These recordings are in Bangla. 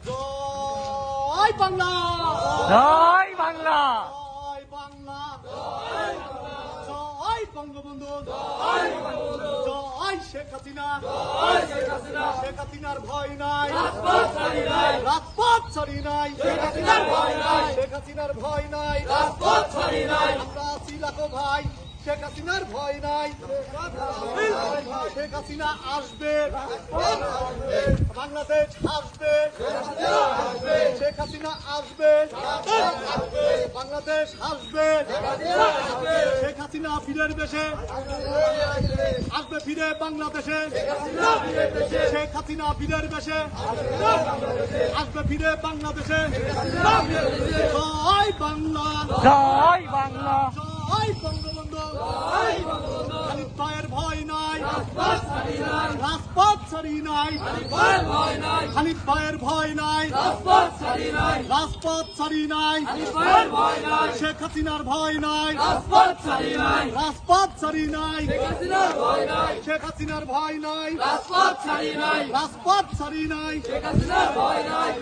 জয় বাংলা, জয় বাংলা, জয় বাংলা, জয় বঙ্গবন্ধু, জয় শেখ হাসিনা, শেখ হাসিনার ভয় নাই, রাজপথ ছাড়ি নাই, শেখ হাসিনার ভয় নাই, শেখ হাসিনার ভয় নাই, রাজপথ ছাড়ি নাই, আমরা আছি লাখো ভাই, শেখ হাসিনার ভয় নাই, শেখ হাসিনা আসবে, বাংলাদেশ আসবে, শেখ হাসিনা আসবে, বাংলাদেশ আসবে, শেখ হাসিনা ফিরের দেশে আসবে, ফিরে বাংলাদেশে, শেখ হাসিনা ফিরের দেশে আসবে, ফিরে বাংলাদেশে, জয় বাংলা, জয় বাংলা, জয় বঙ্গবন্ধু, খালিদ ভাইয়ের ভয় নাই, রাজপথ ছাড়ি নাই, খালিদ ভাইয়ের ভয় নাই, রাজপথ ছাড়ি নাই, শেখ হাসিনার ভয় নাই, রাজপথ ছাড়ি নাই, শেখ হাসিনার ভয় নাই, রাজপথ ছাড়ি নাই,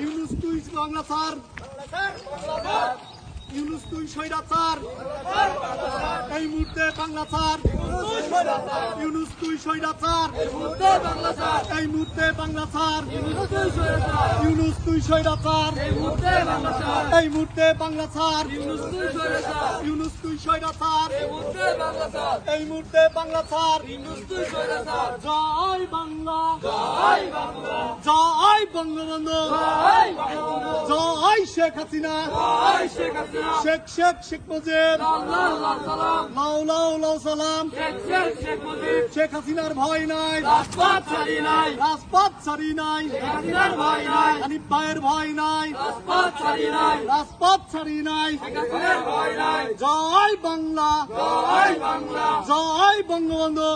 ইউনুস তুই বাংলা স্যার, ইউনুস তুই স্বৈরাচার, এই মুহূর্তে বাংলা ছাড়, ইউনুস তুই স্বৈরাচার, এই মুহূর্তে বাংলা ছাড়, ইউনুস তুই স্বৈরাচার, এই মুহূর্তে বাংলা ছাড়, ইউনুস তুই স্বৈরাচার, এই মুহূর্তে বাংলা ছাড়, জয় বাংলা, জয় বঙ্গবন্ধু, জয় শেখ হাসিনা, শেখ শেখ শেখ মুজিব, লাউ লাউ লাউ সালাম, শেখ হাসিনার ভয় নাই, রাজপথ ছাড়ি নাই, হানিফ ভাইয়ের ভয় নাই, রাজপথ ছাড়ি নাই, জয় বাংলা, জয় বঙ্গবন্ধু।